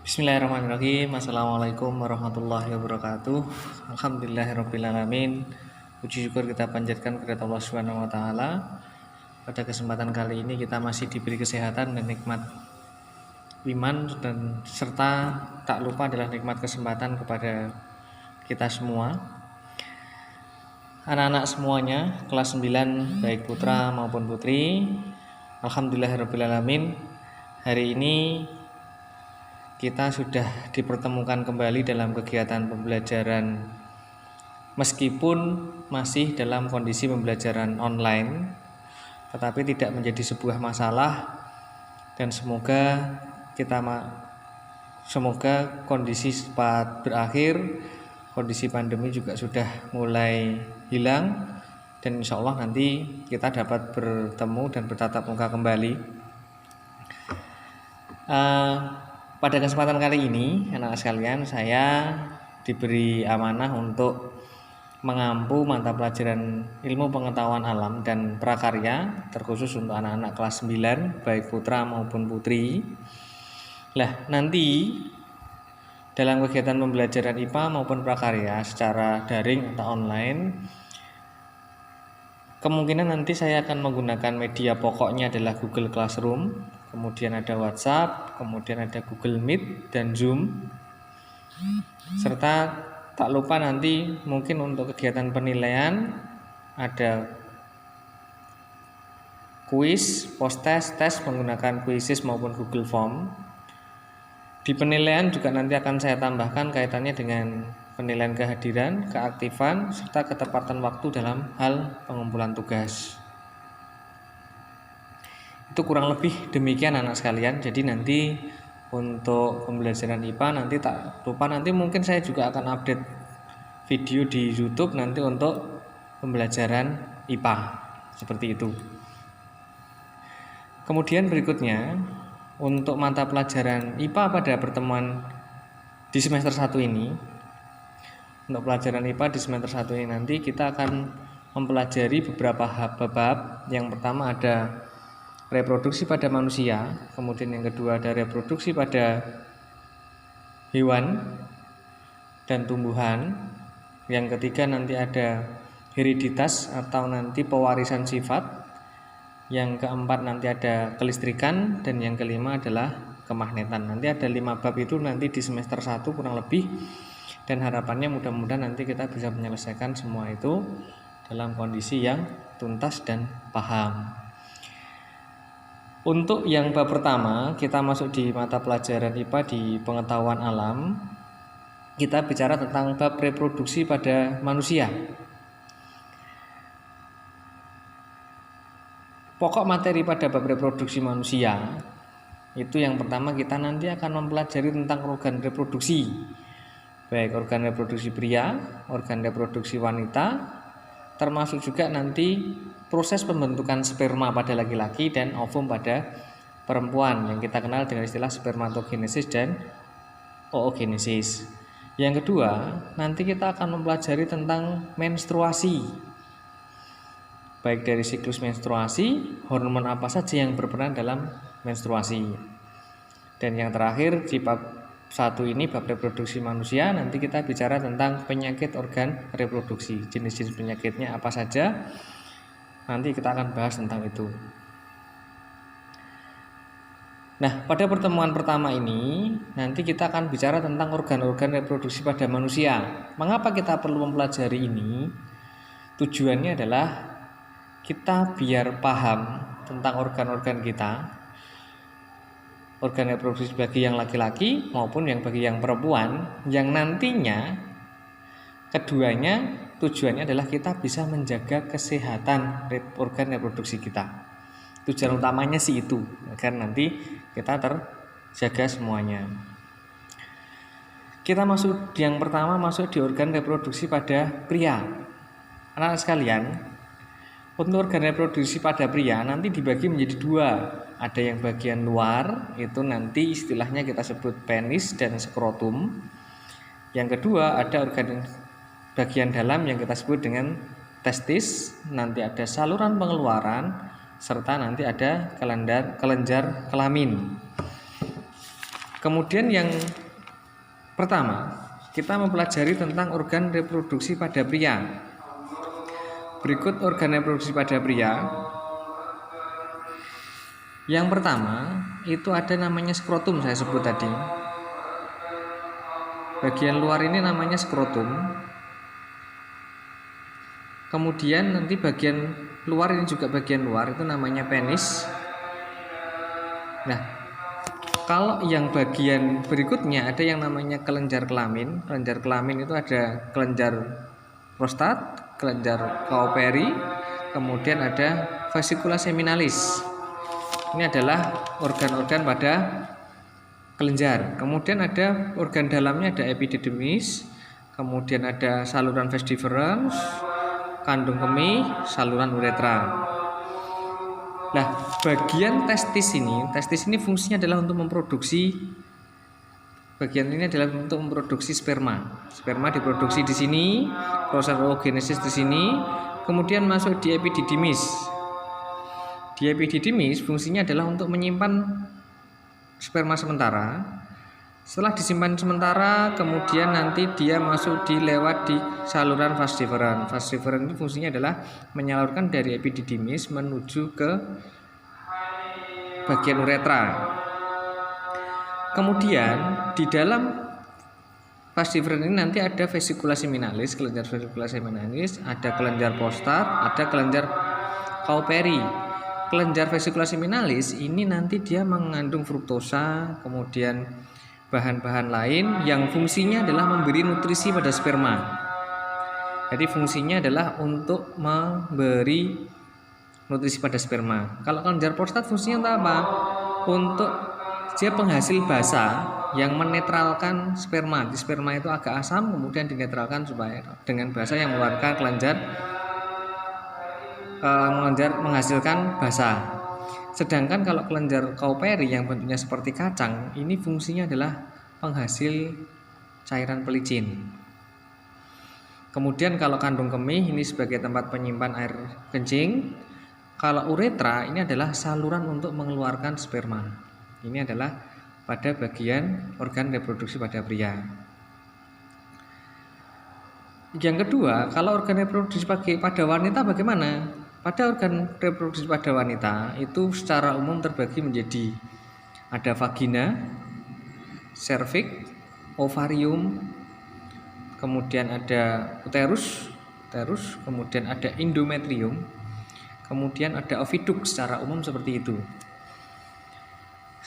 Bismillahirrahmanirrahim. Assalamualaikum warahmatullahi wabarakatuh. Alhamdulillahirrabbilalamin. Puji syukur kita panjatkan kepada Allah Subhanahu wa taala. Pada kesempatan kali ini kita masih diberi kesehatan dan nikmat iman dan serta tak lupa adalah nikmat kesempatan kepada kita semua. Anak-anak semuanya kelas 9 baik putra maupun putri. Alhamdulillahirrabbilalamin. Hari ini kita sudah dipertemukan kembali dalam kegiatan pembelajaran meskipun masih dalam kondisi pembelajaran online, tetapi tidak menjadi sebuah masalah dan semoga kondisi cepat berakhir, kondisi pandemi juga sudah mulai hilang dan insya Allah nanti kita dapat bertemu dan bertatap muka kembali. Pada kesempatan kali ini, anak sekalian, saya diberi amanah untuk mengampu mata pelajaran ilmu pengetahuan alam dan prakarya, terkhusus untuk anak-anak kelas 9, baik putra maupun putri. Nanti dalam kegiatan pembelajaran IPA maupun prakarya secara daring atau online, kemungkinan nanti saya akan menggunakan media pokoknya adalah Google Classroom, kemudian ada WhatsApp, kemudian ada Google Meet dan Zoom. Serta tak lupa nanti mungkin untuk kegiatan penilaian ada kuis, post-test, tes menggunakan Quizizz maupun Google Form. Di penilaian juga nanti akan saya tambahkan kaitannya dengan penilaian kehadiran, keaktifan, serta ketepatan waktu dalam hal pengumpulan tugas. Itu kurang lebih demikian anak sekalian. Jadi nanti untuk pembelajaran IPA nanti tak lupa nanti mungkin saya juga akan update video di YouTube nanti untuk pembelajaran IPA seperti itu. Kemudian berikutnya untuk mata pelajaran IPA pada pertemuan di semester 1 ini, untuk pelajaran IPA di semester 1 ini nanti kita akan mempelajari beberapa bab. Yang pertama ada reproduksi pada manusia, kemudian yang kedua ada reproduksi pada hewan dan tumbuhan, yang ketiga nanti ada hereditas atau nanti pewarisan sifat, yang keempat nanti ada kelistrikan, dan yang kelima adalah kemagnetan. Nanti ada 5 bab itu nanti di semester 1 kurang lebih, dan harapannya mudah-mudahan nanti kita bisa menyelesaikan semua itu dalam kondisi yang tuntas dan paham. Untuk yang bab pertama, kita masuk di mata pelajaran IPA di pengetahuan alam. Kita bicara tentang bab reproduksi pada manusia. Pokok materi pada bab reproduksi manusia itu yang pertama kita nanti akan mempelajari tentang organ reproduksi, baik organ reproduksi pria, organ reproduksi wanita, termasuk juga nanti proses pembentukan sperma pada laki-laki dan ovum pada perempuan yang kita kenal dengan istilah spermatogenesis dan oogenesis. Yang kedua, nanti kita akan mempelajari tentang menstruasi, baik dari siklus menstruasi, hormon apa saja yang berperan dalam menstruasi. Dan yang terakhir di bab 1 ini, bab reproduksi manusia, nanti kita bicara tentang penyakit organ reproduksi, jenis-jenis penyakitnya apa saja. Nanti kita akan bahas tentang itu. Pada pertemuan pertama ini nanti kita akan bicara tentang organ-organ reproduksi pada manusia. Mengapa kita perlu mempelajari ini? Tujuannya adalah kita biar paham tentang organ-organ kita, organ reproduksi bagi yang laki-laki maupun yang bagi yang perempuan, yang nantinya keduanya tujuannya adalah kita bisa menjaga kesehatan organ reproduksi kita. Tujuan utamanya sih itu, agar nanti kita terjaga semuanya. Kita masuk yang pertama, masuk di organ reproduksi pada pria. Anak sekalian, untuk organ reproduksi pada pria nanti dibagi menjadi 2. Ada yang bagian luar, itu nanti istilahnya kita sebut penis dan skrotum. Yang kedua ada organ bagian dalam yang kita sebut dengan testis. Nanti ada saluran pengeluaran serta nanti ada kelenjar kelamin. Kemudian yang pertama, kita mempelajari tentang organ reproduksi pada pria. Berikut organ reproduksi pada pria. Yang pertama, itu ada namanya skrotum, saya sebut tadi. Bagian luar ini namanya skrotum. Kemudian nanti bagian luar ini juga bagian luar, itu namanya penis. Nah, kalau yang bagian berikutnya ada yang namanya kelenjar kelamin. Kelenjar kelamin itu ada kelenjar prostat, kelenjar Cowperry, kemudian ada vesicula seminalis. Ini adalah organ-organ pada kelenjar. Kemudian ada organ dalamnya, ada epididymis, kemudian ada saluran vas deferens, kandung kemih, saluran uretra. Nah, bagian testis ini fungsinya adalah untuk memproduksi, bagian ini adalah untuk memproduksi sperma. Sperma diproduksi di sini, proses oogenesis di sini, kemudian masuk di epididymis. Di epididymis fungsinya adalah untuk menyimpan sperma sementara. Setelah disimpan sementara, kemudian nanti dia masuk lewat di saluran vas deferens. Vas deferens itu fungsinya adalah menyalurkan dari epididymis menuju ke bagian uretra. Kemudian di dalam vas deferens ini nanti ada vesicula seminalis, kelenjar vesicula seminalis, ada kelenjar prostat, ada kelenjar Cowperry. Kelenjar vesicula seminalis ini nanti dia mengandung fruktosa, kemudian bahan-bahan lain yang fungsinya adalah memberi nutrisi pada sperma. Jadi fungsinya adalah untuk memberi nutrisi pada sperma. Kalau kelenjar prostat fungsinya untuk apa? Untuk dia penghasil basa yang menetralkan sperma. Di sperma itu agak asam, kemudian dinetralkan supaya dengan basa yang mengeluarkan kelenjar menghasilkan basa. Sedangkan kalau kelenjar Cowperry yang bentuknya seperti kacang, ini fungsinya adalah penghasil cairan pelicin. Kemudian kalau kandung kemih ini sebagai tempat penyimpan air kencing. Kalau uretra ini adalah saluran untuk mengeluarkan sperma. Ini adalah pada bagian organ reproduksi pada pria. Yang kedua, kalau organ reproduksi pada wanita bagaimana? Pada organ reproduksi pada wanita itu secara umum terbagi menjadi ada vagina, serviks, ovarium, kemudian ada uterus, kemudian ada endometrium, kemudian ada oviduk. Secara umum seperti itu.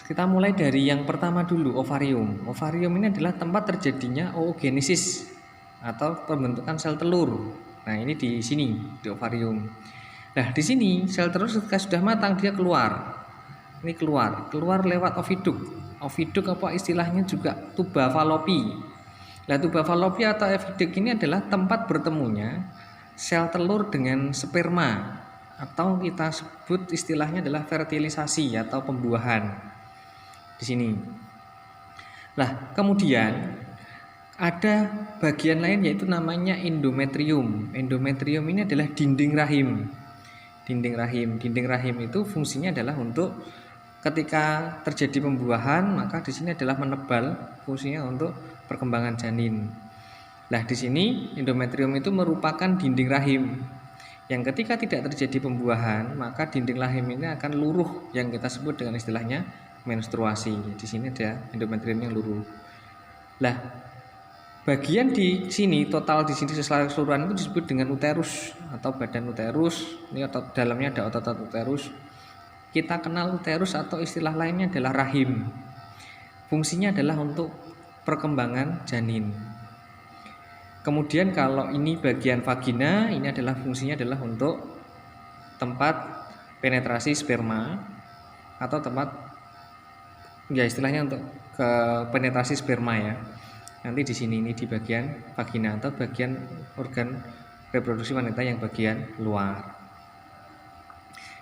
Kita mulai dari yang pertama dulu, ovarium. Ovarium ini adalah tempat terjadinya oogenesis atau pembentukan sel telur. Nah, ini di sini di ovarium. Nah, di sini sel telur ketika sudah matang dia keluar. Ini keluar lewat oviduk. Oviduk apa istilahnya juga tuba Fallopi. Nah, tuba Fallopi atau oviduk ini adalah tempat bertemunya sel telur dengan sperma, atau kita sebut istilahnya adalah fertilisasi atau pembuahan. Di sini. Nah, kemudian ada bagian lain yaitu namanya endometrium. Endometrium ini adalah dinding rahim. Dinding rahim itu fungsinya adalah untuk ketika terjadi pembuahan, maka di sini adalah menebal, fungsinya untuk perkembangan janin. Nah, di sini endometrium itu merupakan dinding rahim yang ketika tidak terjadi pembuahan, maka dinding rahim ini akan luruh, yang kita sebut dengan istilahnya menstruasi. Di sini ada endometrium yang luruh. Nah, bagian di sini total di sini keseluruhan itu disebut dengan uterus atau badan uterus. Ini otot dalamnya ada otot uterus. Kita kenal uterus atau istilah lainnya adalah rahim. Fungsinya adalah untuk perkembangan janin. Kemudian kalau ini bagian vagina, ini adalah fungsinya adalah untuk tempat penetrasi sperma atau tempat ya istilahnya untuk ke penetrasi sperma ya. Nanti di sini ini di bagian vagina atau bagian organ reproduksi wanita yang bagian luar.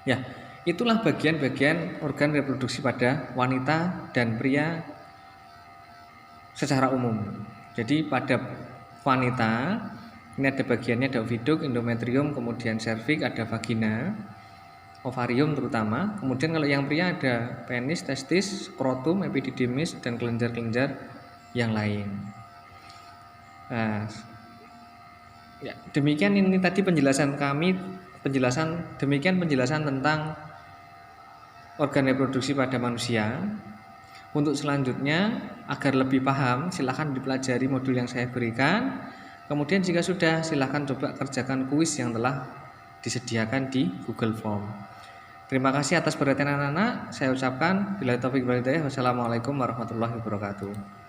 Ya, itulah bagian-bagian organ reproduksi pada wanita dan pria secara umum. Jadi pada wanita ini ada bagiannya, ada oviduk, endometrium, kemudian serviks, ada vagina. ovarium terutama. Kemudian kalau yang pria ada penis, testis, skrotum, epididymis, dan kelenjar-kelenjar yang lain. Nah, ya, demikian ini tadi penjelasan penjelasan tentang organ reproduksi pada manusia. Untuk selanjutnya, agar lebih paham, silahkan dipelajari modul yang saya berikan. Kemudian jika sudah, silahkan coba kerjakan kuis yang telah disediakan di Google Form. Terima kasih atas perhatian anak-anak. Saya ucapkan billahi taufiq wal hidayah. Wassalamualaikum warahmatullahi wabarakatuh.